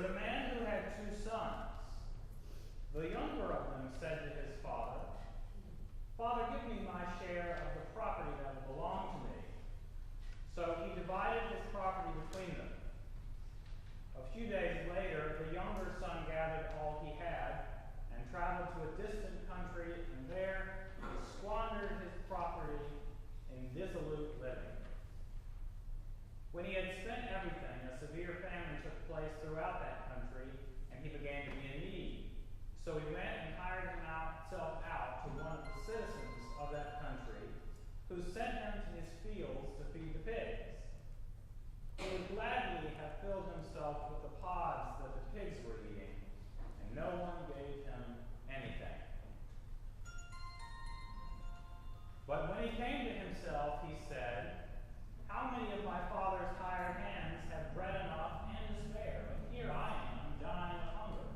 was a man who had 2 sons. The younger of them said to his father, "Father, give me my share of the property that will belong to me." So he divided his property between them. A few days later, the younger son gathered all he had and traveled to a distant country, and there he squandered his property in dissolute living. When he had spent everything, a severe famine took place throughout that country, and he began to be in need. So he went and hired himself out to one of the citizens of that country, who sent him to his fields to feed the pigs. He would gladly have filled himself with the pods that the pigs were eating, and no one gave him anything. But when he came to himself, he said, "How many of my father's hired hands have bread enough and to spare? And here I am, dying of hunger.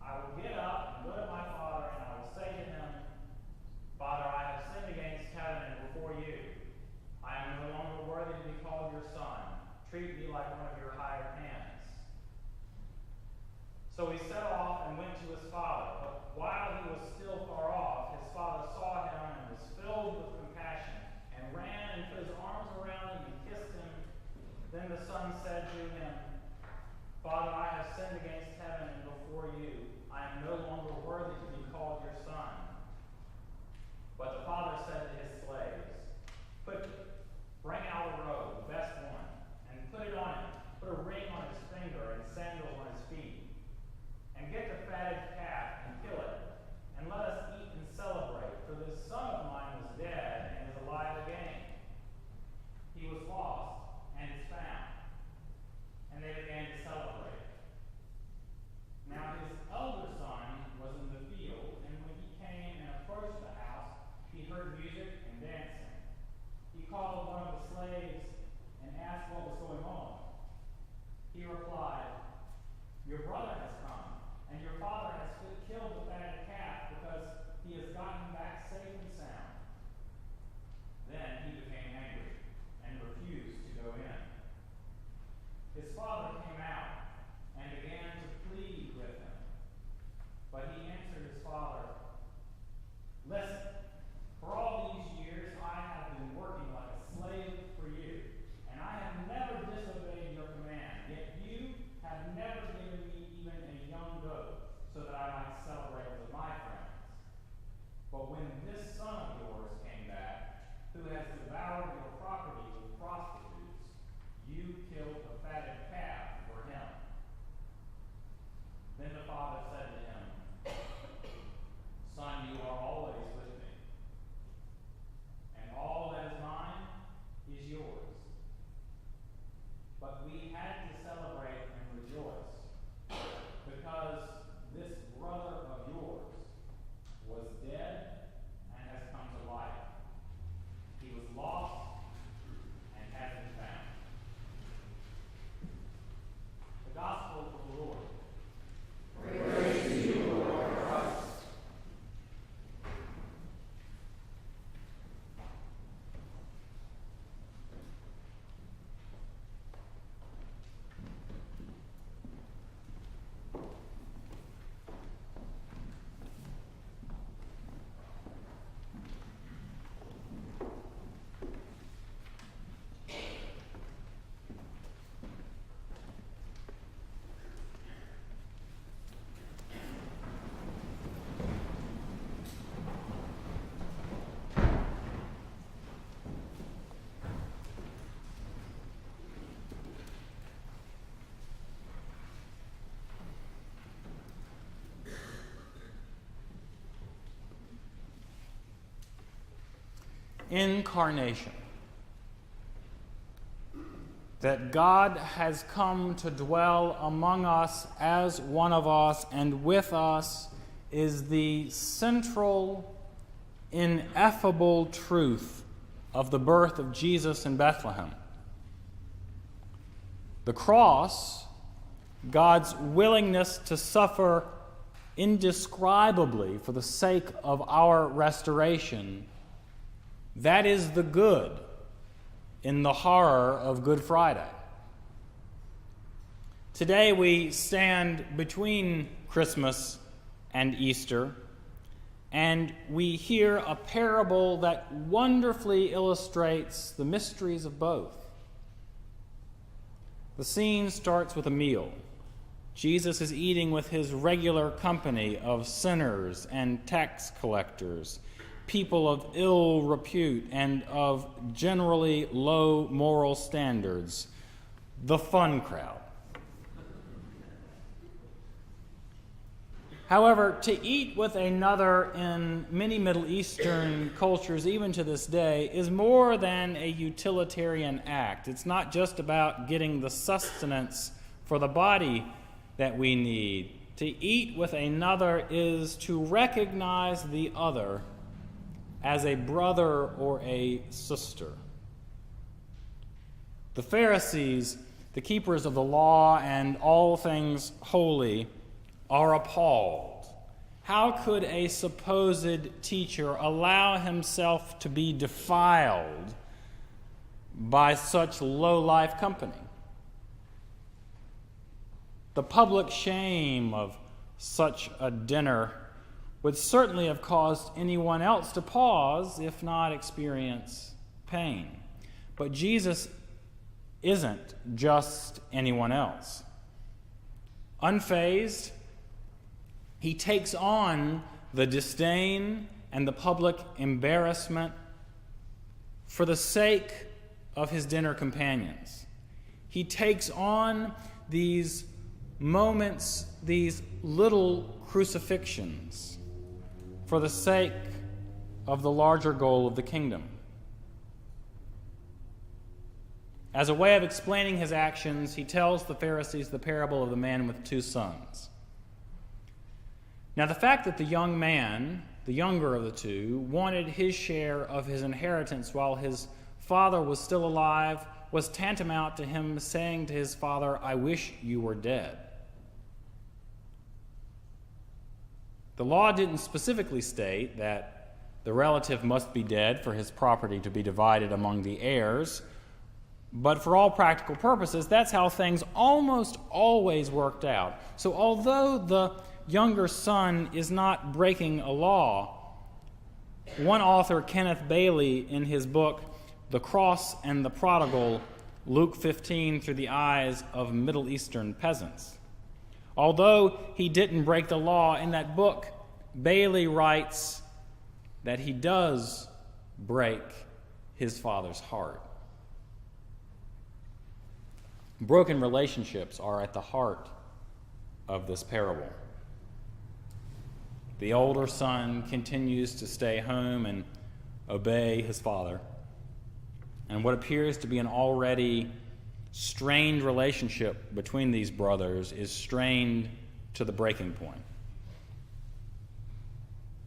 I will get up and go to my father, and I will say to him, 'Father, I have sinned against heaven and before you. I am no longer worthy to be called your son. Treat me like one of your hired hands.' So he set off and went to his father. But while he was still far off, his father saw him and was filled with compassion, and ran and put his arms around him and kissed him. Then the son said to him, 'Father, I have sinned against heaven and before you. I am no longer worthy to be called your son.' But the father said to his slaves, 'Quickly, bring out a robe, the best one, and put it on him. Put a ring on his finger and sandals on his feet. And get the fatted calf and kill it, and let us eat and celebrate. For this son of mine was dead and is alive again. He was lost and is found.' And they began to celebrate. Now his elder son was in the field, and when he came and approached the house, he heard music and dancing. He called one of the slaves and asked what was going on. He replied, 'Your brother has come, and your father has killed the fatted calf because he has gotten him back safe and sound.' Then he became angry and refused to go in. His father came out and began to plead with him. But he answered his father, 'Listen, for all these years I have been working like a slave for you, and I have never disobeyed your command. Yet you have never given me even a young goat, so that I might celebrate with my friends. But when this son of yours came back, who has devoured your property with prostitutes, you killed the fatted calf for him.' Then the father said to him, 'Son, you are always with me, and all that is mine is yours. But we had to celebrate and rejoice, because this brother of yours was dead and has come to life. He was lost and has been found.'" The Gospel of the Lord. Praise to you, Lord Christ. Incarnation. That God has come to dwell among us as one of us and with us is the central, ineffable truth of the birth of Jesus in Bethlehem. The cross, God's willingness to suffer indescribably for the sake of our restoration, that is the good in the horror of Good Friday. Today we stand between Christmas and Easter, and we hear a parable that wonderfully illustrates the mysteries of both. The scene starts with a meal. Jesus is eating with his regular company of sinners and tax collectors, people of ill repute and of generally low moral standards, the fun crowd. However, to eat with another in many Middle Eastern cultures, even to this day, is more than a utilitarian act. It's not just about getting the sustenance for the body that we need. To eat with another is to recognize the other as a brother or a sister. The Pharisees, the keepers of the law and all things holy, are appalled. How could a supposed teacher allow himself to be defiled by such low-life company? The public shame of such a dinner would certainly have caused anyone else to pause, if not experience pain. But Jesus isn't just anyone else. Unfazed, he takes on the disdain and the public embarrassment for the sake of his dinner companions. He takes on these moments, these little crucifixions, for the sake of the larger goal of the kingdom. As a way of explaining his actions, he tells the Pharisees the parable of the man with two sons. Now, the fact that the young man, the younger of the two, wanted his share of his inheritance while his father was still alive was tantamount to him saying to his father, "I wish you were dead." The law didn't specifically state that the relative must be dead for his property to be divided among the heirs, but for all practical purposes, that's how things almost always worked out. So although the younger son is not breaking a law, one author, Kenneth Bailey, in his book, The Cross and the Prodigal, Luke 15 through the eyes of Middle Eastern peasants. Although he didn't break the law in that book, Bailey writes that he does break his father's heart. Broken relationships are at the heart of this parable. The older son continues to stay home and obey his father. And what appears to be an already strained relationship between these brothers is strained to the breaking point.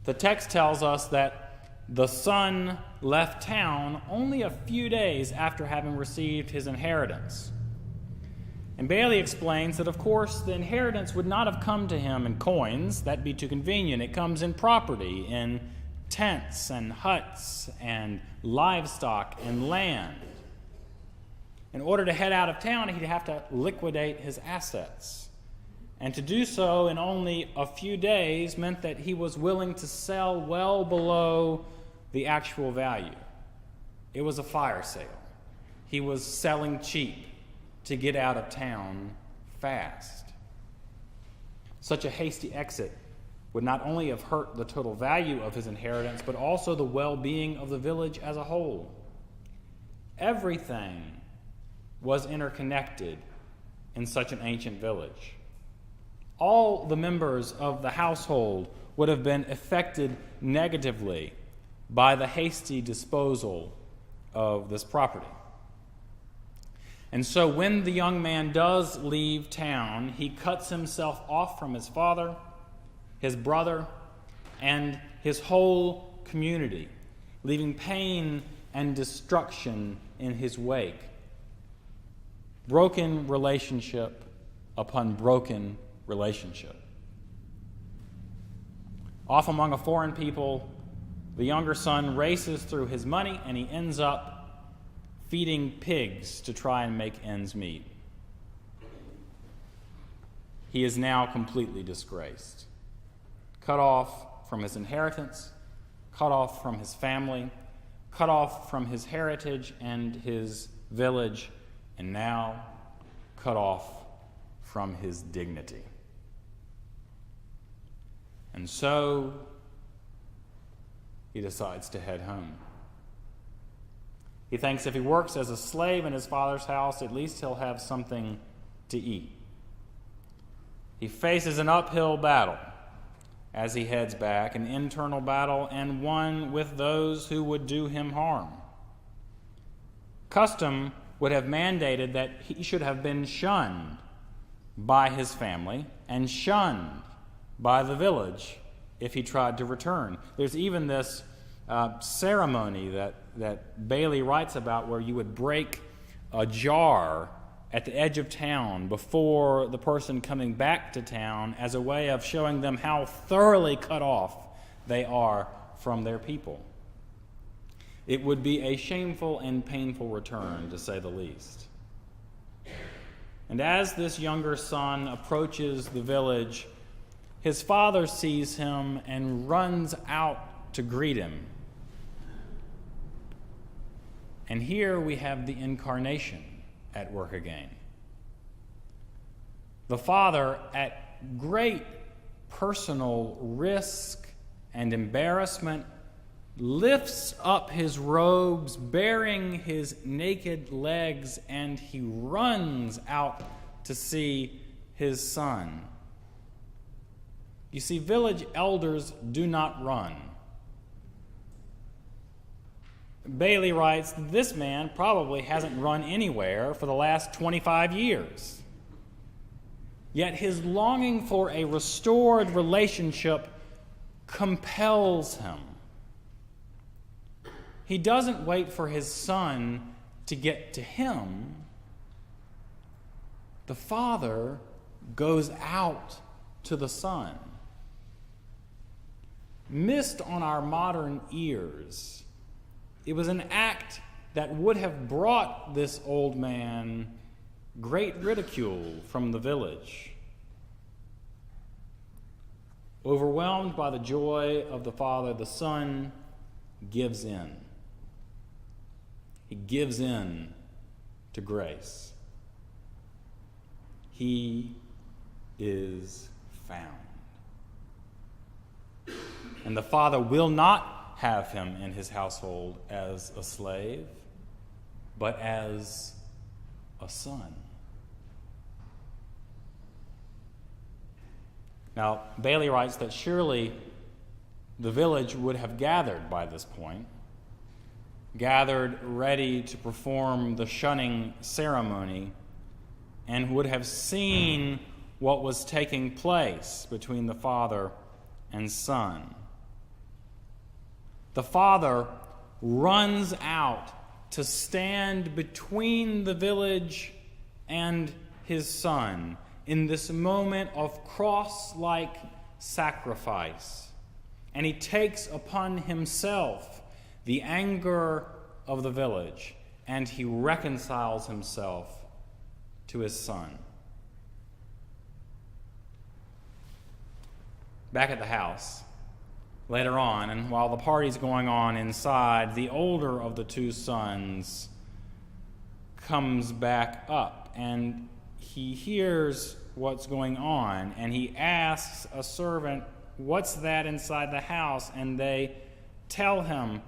The text tells us that the son left town only a few days after having received his inheritance. And Bailey explains that, of course, the inheritance would not have come to him in coins. That'd be too convenient. It comes in property, in tents and huts and livestock and land. In order to head out of town, he'd have to liquidate his assets. And to do so in only a few days meant that he was willing to sell well below the actual value. It was a fire sale. He was selling cheap to get out of town fast. Such a hasty exit would not only have hurt the total value of his inheritance, but also the well-being of the village as a whole. Everything was interconnected in such an ancient village. All the members of the household would have been affected negatively by the hasty disposal of this property. And so when the young man does leave town, he cuts himself off from his father, his brother, and his whole community, leaving pain and destruction in his wake. Broken relationship upon broken relationship. Off among a foreign people, the younger son races through his money, and he ends up feeding pigs to try and make ends meet. he is now completely disgraced. Cut off from his inheritance, cut off from his family, cut off from his heritage and his village, and now cut off from his dignity. And so he decides to head home. He thinks if he works as a slave in his father's house, at least he'll have something to eat. He faces an uphill battle as he heads back, an internal battle and one with those who would do him harm. Custom would have mandated that he should have been shunned by his family and shunned by the village if he tried to return. There's even this ceremony that Bailey writes about where you would break a jar at the edge of town before the person coming back to town as a way of showing them how thoroughly cut off they are from their people. It would be a shameful and painful return, to say the least. And as this younger son approaches the village, his father sees him and runs out to greet him. And here we have the incarnation at work again. The father, at great personal risk and embarrassment, lifts up his robes, baring his naked legs, and he runs out to see his son. You see, village elders do not run. Bailey writes, this man probably hasn't run anywhere for the last 25 years. Yet his longing for a restored relationship compels him. He doesn't wait for his son to get to him. The father goes out to the son. Missed on our modern ears, it was an act that would have brought this old man great ridicule from the village. Overwhelmed by the joy of the father, the son gives in. He gives in to grace. He is found. And the father will not have him in his household as a slave, but as a son. Now, Bailey writes that surely the village would have gathered by this point, gathered ready to perform the shunning ceremony, and would have seen what was taking place between the father and son. The father runs out to stand between the village and his son in this moment of cross-like sacrifice. And he takes upon himself the anger of the village, and he reconciles himself to his son. Back at the house, later on, and while the party's going on inside, the older of the two sons comes back up, and he hears what's going on, and he asks a servant, "What's that inside the house?" And they tell him.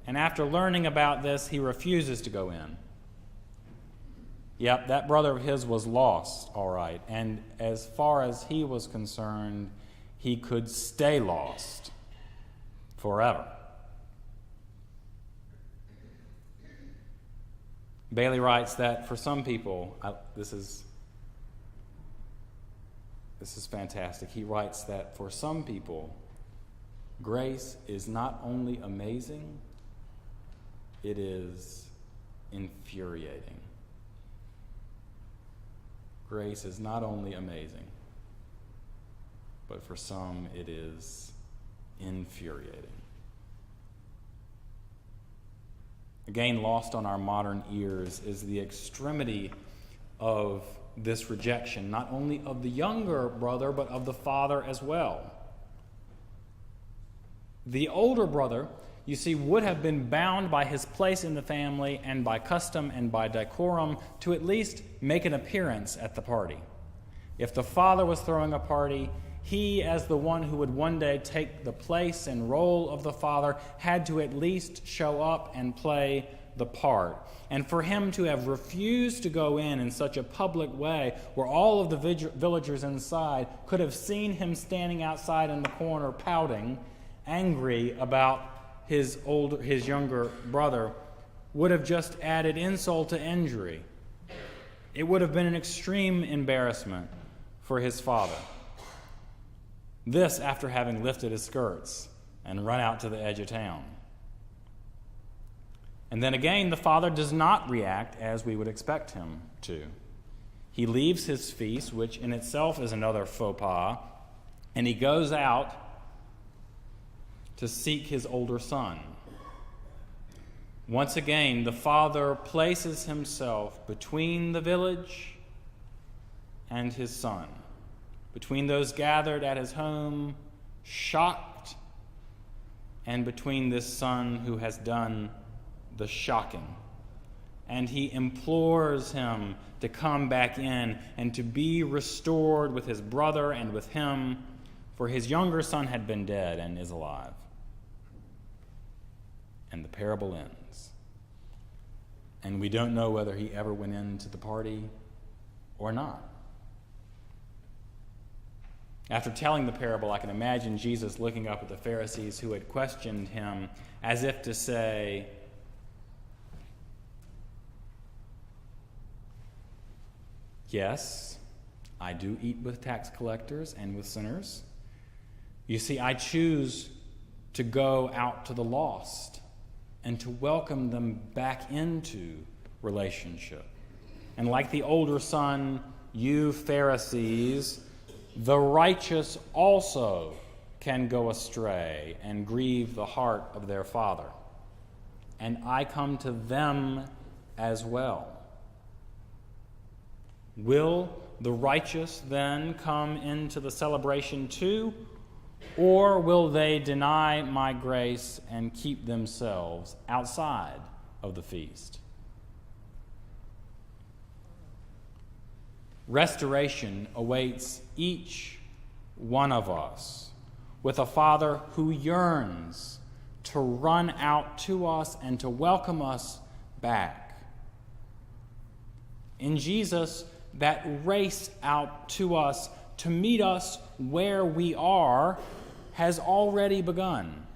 And after learning about this, he refuses to go in. Yep, that brother of his was lost, all right. And as far as he was concerned, he could stay lost forever. Bailey writes that for some people, this is fantastic. He writes that for some people, grace is not only amazing, it is infuriating. Grace is not only amazing, but for some it is infuriating. Again, lost on our modern ears is the extremity of this rejection, not only of the younger brother, but of the father as well. The older brother, you see, would have been bound by his place in the family and by custom and by decorum to at least make an appearance at the party. If the father was throwing a party, he, as the one who would one day take the place and role of the father, had to at least show up and play the part. And for him to have refused to go in such a public way, where all of the villagers inside could have seen him standing outside in the corner pouting, angry about his younger brother, would have just added insult to injury. It would have been an extreme embarrassment for his father. This after having lifted his skirts and run out to the edge of town. And then again, the father does not react as we would expect him to. He leaves his feast, which in itself is another faux pas, and he goes out to seek his older son. Once again, the father places himself between the village and his son, between those gathered at his home, shocked, and between this son who has done the shocking. And he implores him to come back in and to be restored with his brother and with him, for his younger son had been dead and is alive. And the parable ends. And we don't know whether he ever went into the party or not. After telling the parable, I can imagine Jesus looking up at the Pharisees who had questioned him as if to say, yes, I do eat with tax collectors and with sinners. You see, I choose to go out to the lost and to welcome them back into relationship. And like the older son, you Pharisees, the righteous also can go astray and grieve the heart of their father. And I come to them as well. Will the righteous then come into the celebration too? Or will they deny my grace and keep themselves outside of the feast? Restoration awaits each one of us with a Father who yearns to run out to us and to welcome us back. In Jesus, that race out to us to meet us where we are has already begun.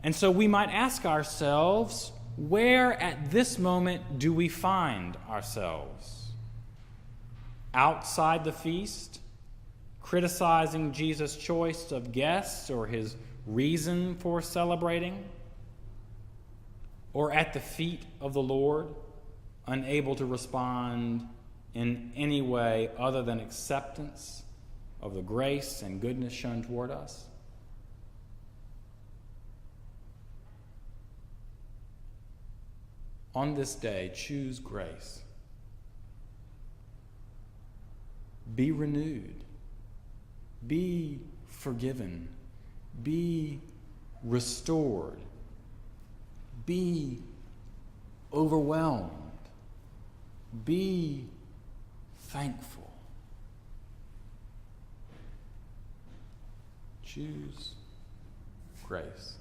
And so we might ask ourselves, where at this moment do we find ourselves? Outside the feast, criticizing Jesus' choice of guests or his reason for celebrating? Or at the feet of the Lord, unable to respond in any way other than acceptance of the grace and goodness shown toward us? On this day, choose grace. Be renewed. Be forgiven. Be restored. Be overwhelmed. Be thankful. Choose grace.